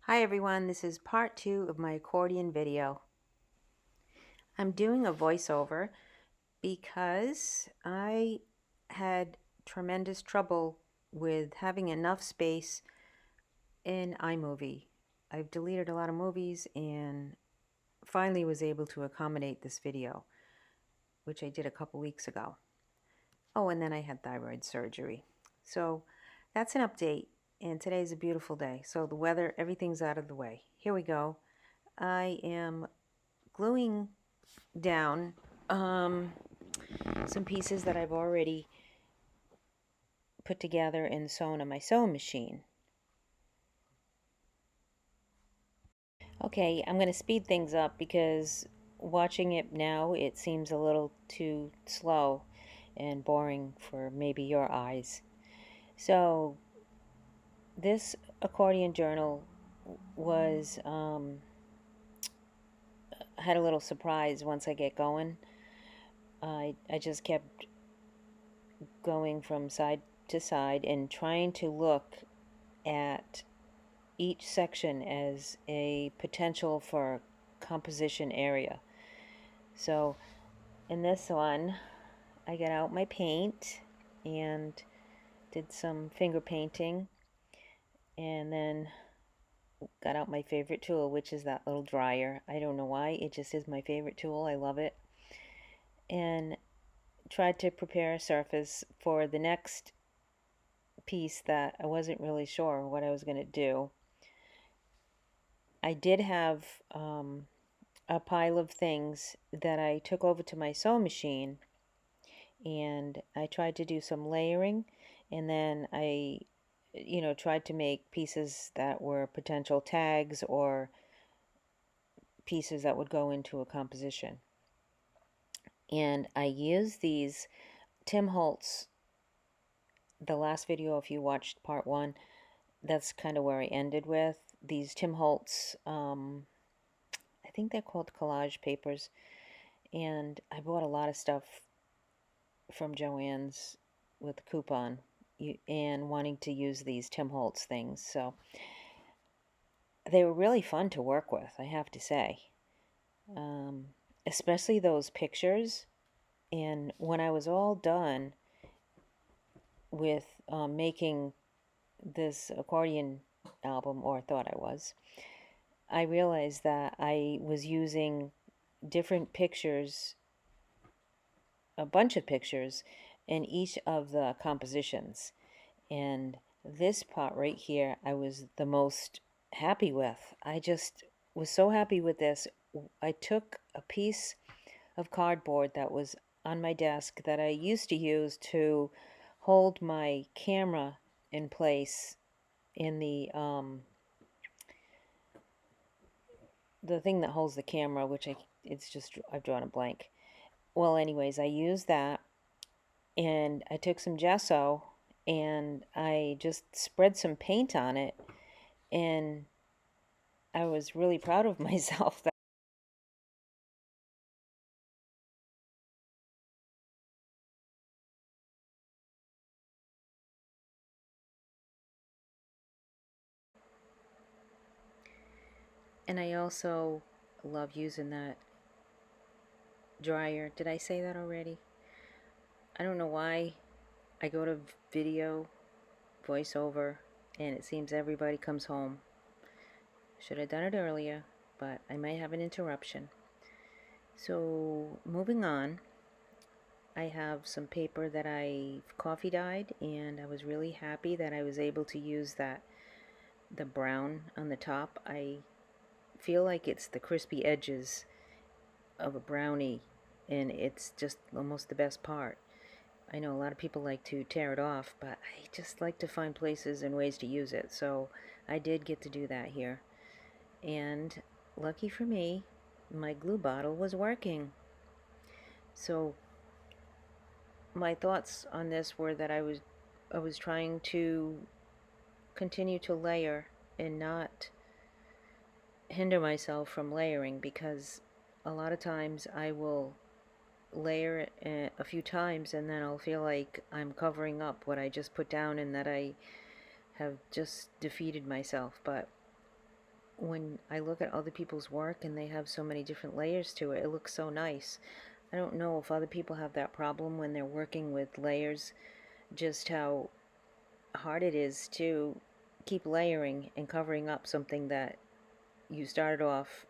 Hi everyone, this is part 2 of my accordion video. I'm doing a voiceover because I had tremendous trouble with having enough space in iMovie. I've deleted a lot of movies and finally was able to accommodate this video, which I did a couple weeks ago. Oh, and then I had thyroid surgery. So that's an update, and today's a beautiful day. So the weather, everything's out of the way. Here we go. I am gluing down some pieces that I've already put together and sewn on my sewing machine. Okay, I'm going to speed things up because watching it now it seems a little too slow and boring for maybe your eyes. So this accordion journal was had a little surprise once I get going. I just kept going from side to side and trying to look at each section as a potential for composition area. So in this one, I got out my paint and did some finger painting, and then got out my favorite tool, which is that little dryer. I don't know why, it just is my favorite tool. I love it. And tried to prepare a surface for the next piece that I wasn't really sure what I was going to do. I did have a pile of things that I took over to my sewing machine, and I tried to do some layering, and then I tried to make pieces that were potential tags or pieces that would go into a composition. And I used these Tim Holtz, the last video, if you watched part 1, that's kind of where I ended with these Tim Holtz, I think they're called collage papers, and I bought a lot of stuff from Joann's with a coupon and wanting to use these Tim Holtz things. So they were really fun to work with, I have to say. Especially those pictures. And when I was all done with making this accordion album, or thought I was, I realized that I was using different pictures, a bunch of pictures, in each of the compositions. And this part right here, I was the most happy with. I just was so happy with this. I took a piece of cardboard that was on my desk that I used to use to hold my camera in place in the thing that holds the camera, which I've drawn a blank. Well, anyways, I used that, and I took some gesso and I just spread some paint on it, and I was really proud of myself. And I also love using that dryer. Did I say that already? I don't know why I go to video, voiceover, and it seems everybody comes home. Should have done it earlier, but I might have an interruption. So moving on, I have some paper that I coffee dyed, and I was really happy that I was able to use the brown on the top. I feel like it's the crispy edges of a brownie, and it's just almost the best part. I know a lot of people like to tear it off, but I just like to find places and ways to use it, so I did get to do that here. And lucky for me, my glue bottle was working. So my thoughts on this were that I was trying to continue to layer and not hinder myself from layering, because a lot of times I will layer it a few times and then I'll feel like I'm covering up what I just put down and that I have just defeated myself. But when I look at other people's work and they have so many different layers to it, it looks so nice. I don't know if other people have that problem when they're working with layers, just how hard it is to keep layering and covering up something that you started off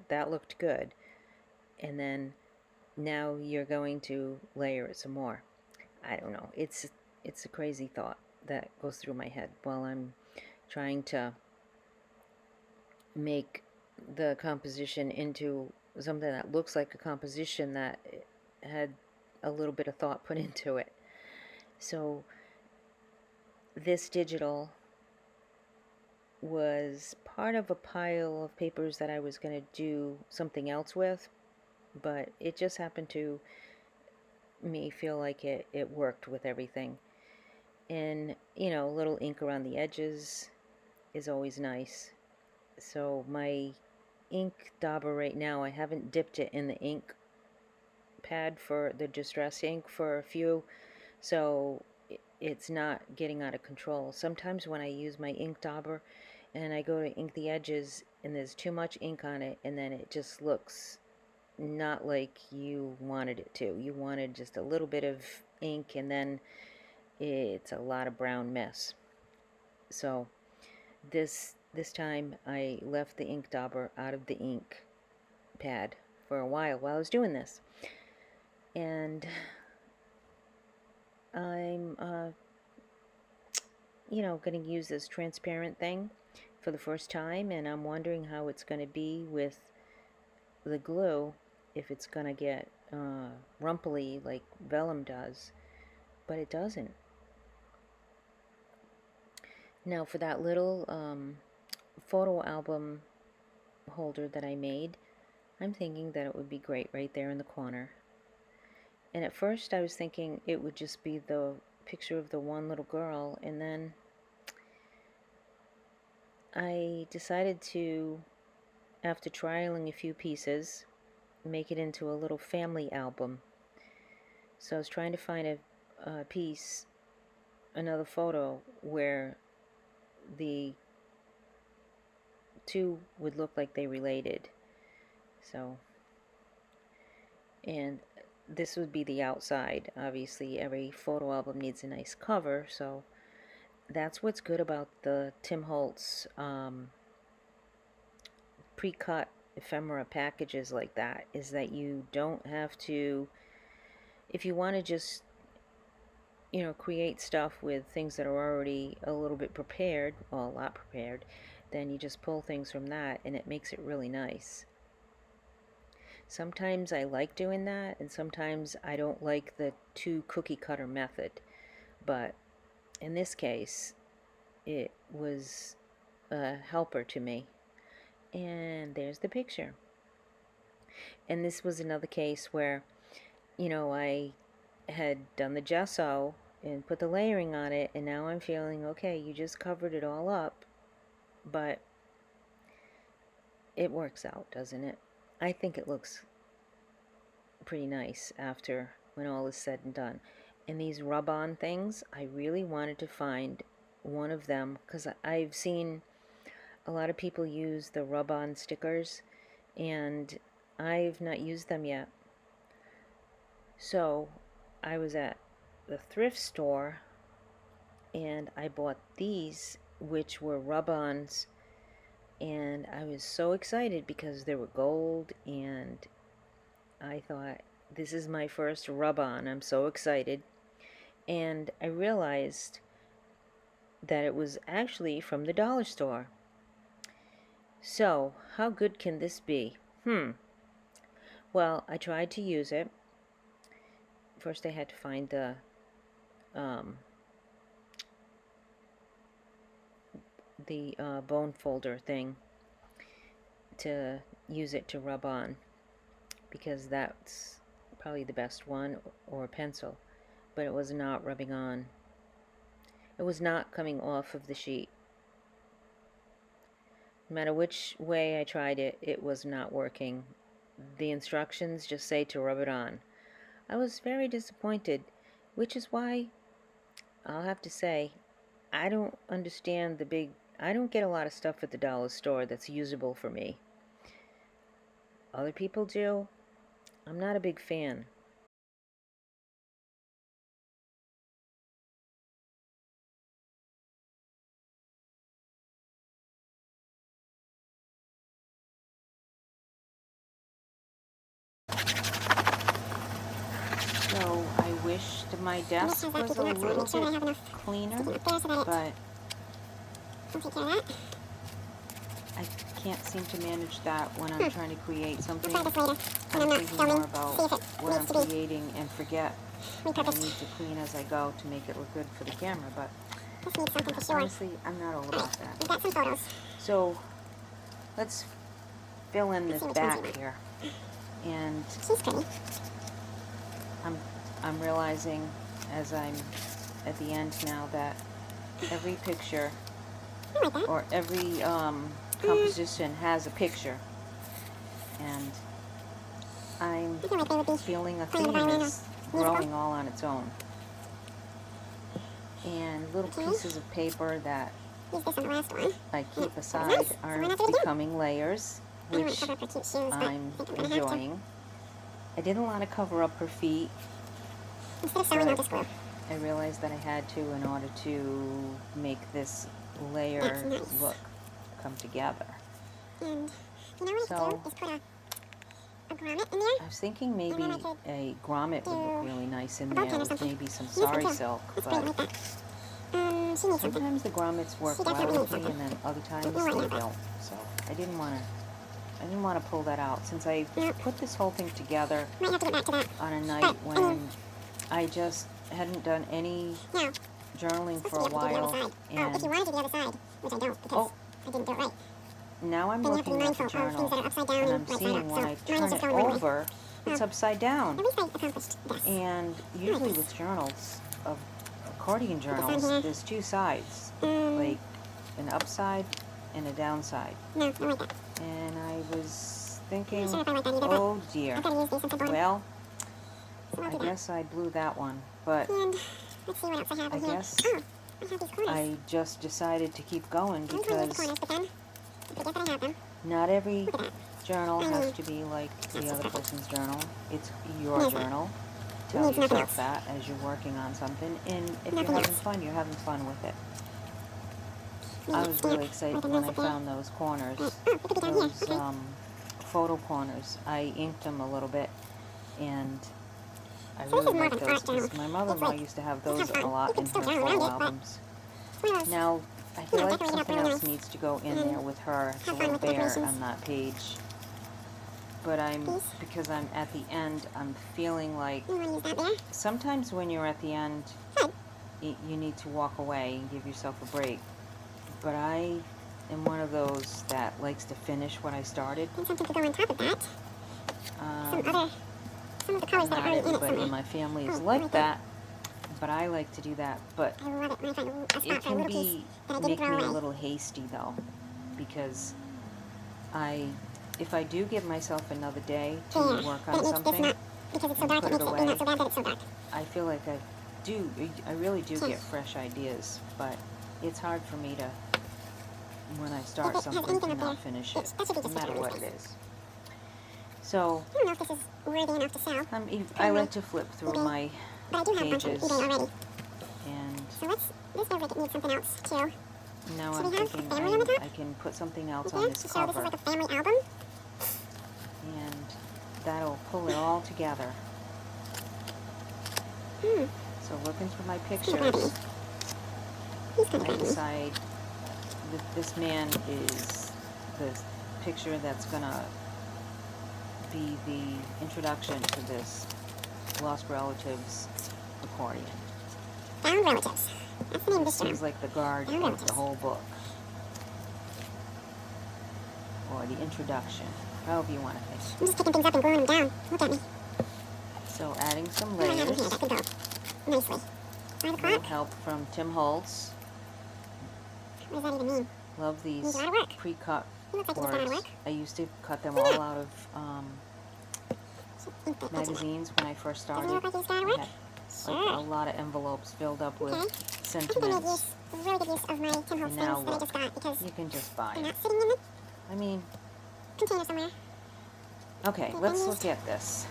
that looked good, and then now you're going to layer it some more. I don't know. It's a crazy thought that goes through my head while I'm trying to make the composition into something that looks like a composition that had a little bit of thought put into it. So this digital was part of a pile of papers that I was going to do something else with, but it just happened to me feel like it worked with everything. And, you know, a little ink around the edges is always nice. So my ink dauber right now, I haven't dipped it in the ink pad for the distress ink for a few, so it's not getting out of control. Sometimes when I use my ink dauber and I go to ink the edges and there's too much ink on it, and then it just looks not like you wanted it to. You wanted just a little bit of ink, and then it's a lot of brown mess. So this time I left the ink dauber out of the ink pad for a while I was doing this, and I'm you know, going to use this transparent thing for the first time, and I'm wondering how it's going to be with the glue, if it's going to get rumply like vellum does, but it doesn't. Now for that little photo album holder that I made, I'm thinking that it would be great right there in the corner. And at first I was thinking it would just be the picture of the one little girl, and then I decided to, after trialing a few pieces, make it into a little family album. So I was trying to find a piece, another photo, where the two would look like they related. So, and this would be the outside. Obviously every photo album needs a nice cover, so that's what's good about the Tim Holtz pre-cut ephemera packages like that, is that you don't have to, if you want to just, you know, create stuff with things that are already a little bit prepared, well, a lot prepared, then you just pull things from that and it makes it really nice. Sometimes I like doing that, and sometimes I don't like the two cookie cutter method, but in this case it was a helper to me. And there's the picture. And this was another case where, you know, I had done the gesso and put the layering on it, and now I'm feeling, okay, you just covered it all up, but it works out, doesn't it? I think it looks pretty nice after, when all is said and done. And these rub-on things, I really wanted to find one of them, because I've seen a lot of people use the rub-on stickers, and I've not used them yet. So I was at the thrift store and I bought these, which were rub-ons, and I was so excited because they were gold, and I thought, this is my first rub-on, I'm so excited. And I realized that it was actually from the dollar store. So how good can this be? Well, I tried to use it. First I had to find the bone folder thing to use it to rub on, because that's probably the best one, or a pencil, but it was not rubbing on. It was not coming off of the sheet. No matter which way I tried it, it was not working. The instructions just say to rub it on. I was very disappointed, which is why I'll have to say I don't understand the big I don't get a lot of stuff at the dollar store that's usable for me. Other people do. I'm not a big fan. So I wish that my desk was a little bit cleaner, but I can't seem to manage that when I'm trying to create something. I'm thinking more about what I'm creating and forget that I need to clean as I go to make it look good for the camera, but honestly, I'm not all about that. So let's fill in this back here. And I'm realizing as I'm at the end now that every picture or every composition has a picture, and I'm feeling a theme is growing all on its own. And little pieces of paper that I keep aside are becoming layers, which I'm enjoying. I didn't want to cover up her feet, but I realized that I had to in order to make this layer look come together. So I was thinking maybe a grommet would look really nice in there with maybe some sari silk, but sometimes the grommets work well with me and then other times they don't. So I didn't want to pull that out, since I put this whole thing together on a night when I just hadn't done any journaling for a while, and now I'm looking at the journal and I'm seeing when I turn it over, it's upside down. And usually with journals, of accordion journals, there's two sides, like an upside and a downside. And I was thinking, oh dear, well, I guess I blew that one, but I guess I just decided to keep going because not every journal has to be like the other person's journal. It's your journal. Tell yourself that as you're working on something, and if you're having fun, you're having fun with it. I was really excited when I found those corners, those photo corners. I inked them a little bit, and I really like those because my mother-in-law used to have those a lot in her photo albums. Now, I feel like something else needs to go in there with her. It's a little bare on that page. But because I'm at the end, I'm feeling like sometimes when you're at the end, you need to walk away and give yourself a break. But I am one of those that likes to finish what I started. Not everybody in my family is like that, but I like to do that. But it can make me a little hasty though, because if I do give myself another day to work on something and put it away, I feel like I really do get fresh ideas, but it's hard for me to, when I start something, to not finish it, no matter what it is. So, I like to flip through my pages, and now I'm thinking I can put something else on this cover, and that'll pull it all together. So looking through my pictures, I decide that this man is the picture that's going to be the introduction to this Lost Relatives accordion. Found Relatives. That's the name of This this seems like the guard of the whole book, or the introduction, however you want to think. I'm just picking things up and gluing them down. Look at me. So adding some I have layers. that could go nicely. 5 Little o'clock. help from Tim Holtz. What does that even mean? Love these He's a lot of work. pre-cut He looks like he's done a lot of words. work. I used to cut them all out of Ink that magazines when I first Doesn't he started. look like he's done a I work? had Sure. a lot of envelopes filled up with Okay. I think I made sentiments. this really good use of my Tim Holtz And things now that I look, just got because you can just buy they're it. not sitting in the I mean, container somewhere. okay, They've let's been look at this.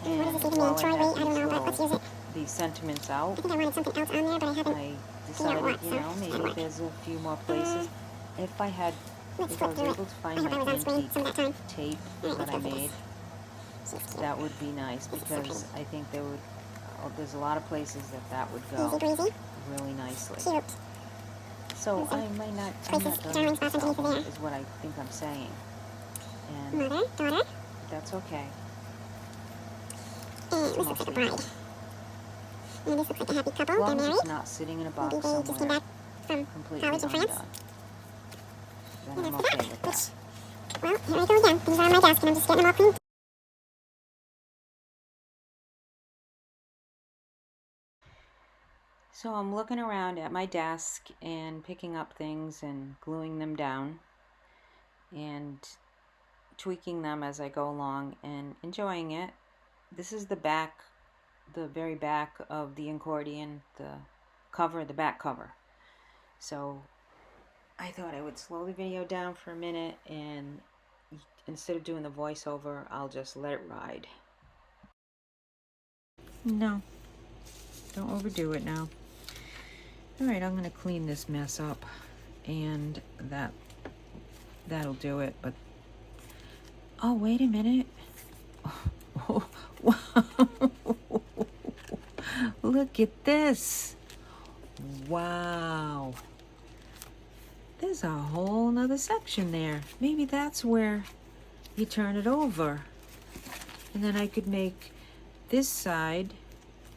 What does this And even mean? while I Troy have rate? I don't these know, but let's use it. these sentiments I out, think I wanted something else on there, but I haven't. I what, decided, so that maybe works. there's a few more places. If I had, Let's if I flip was through able it. to I find hope I my was on screen antique some of that time. tape Alright, that let's I go through made, this. She's cute. that would be nice, This is so because pretty. I think there would, there's a lot of places that would Easy go breezy. really nicely. Cute. So Easy. I might not, I'm Places, not done drawing with spots this underneath album, there. is what I think I'm saying. And Mother, daughter, that's okay. and this looks like a bride. And this looks like a happy couple. As long They're as married. it's not sitting in a Maybe box they just came somewhere back from completely college in France. undone, then And I'm that's okay that. with that. Well, here I go again. These are on my desk, and I'm just getting them all cleaned. So I'm looking around at my desk and picking up things and gluing them down and tweaking them as I go along and enjoying it. This is the back, the very back of the accordion, the cover, the back cover. So I thought I would slow the video down for a minute, and instead of doing the voiceover, I'll just let it ride. No, don't overdo it now. Alright, I'm going to clean this mess up, and that'll do it. But oh, wait a minute. Oh, wow. Look at this. Wow. There's a whole nother section there. Maybe that's where you turn it over. And then I could make this side.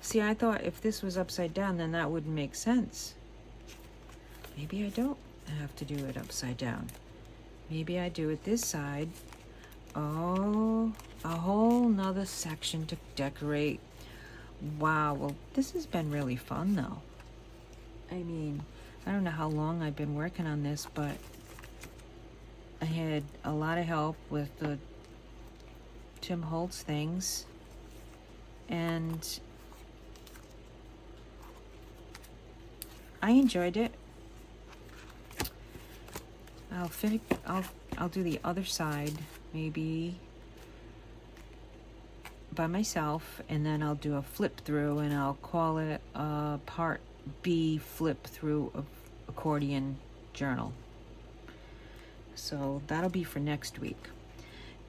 See, I thought if this was upside down, then that wouldn't make sense. Maybe I don't have to do it upside down. Maybe I do it this side. Oh, a whole nother section to decorate. Wow, well, this has been really fun, though. I mean, I don't know how long I've been working on this, but I had a lot of help with the Tim Holtz things. And I enjoyed it. I'll do the other side maybe by myself, and then I'll do a flip through, and I'll call it part B flip through of Accordion Journal. So that'll be for next week.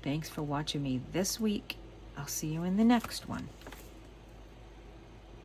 Thanks for watching me this week. I'll see you in the next one.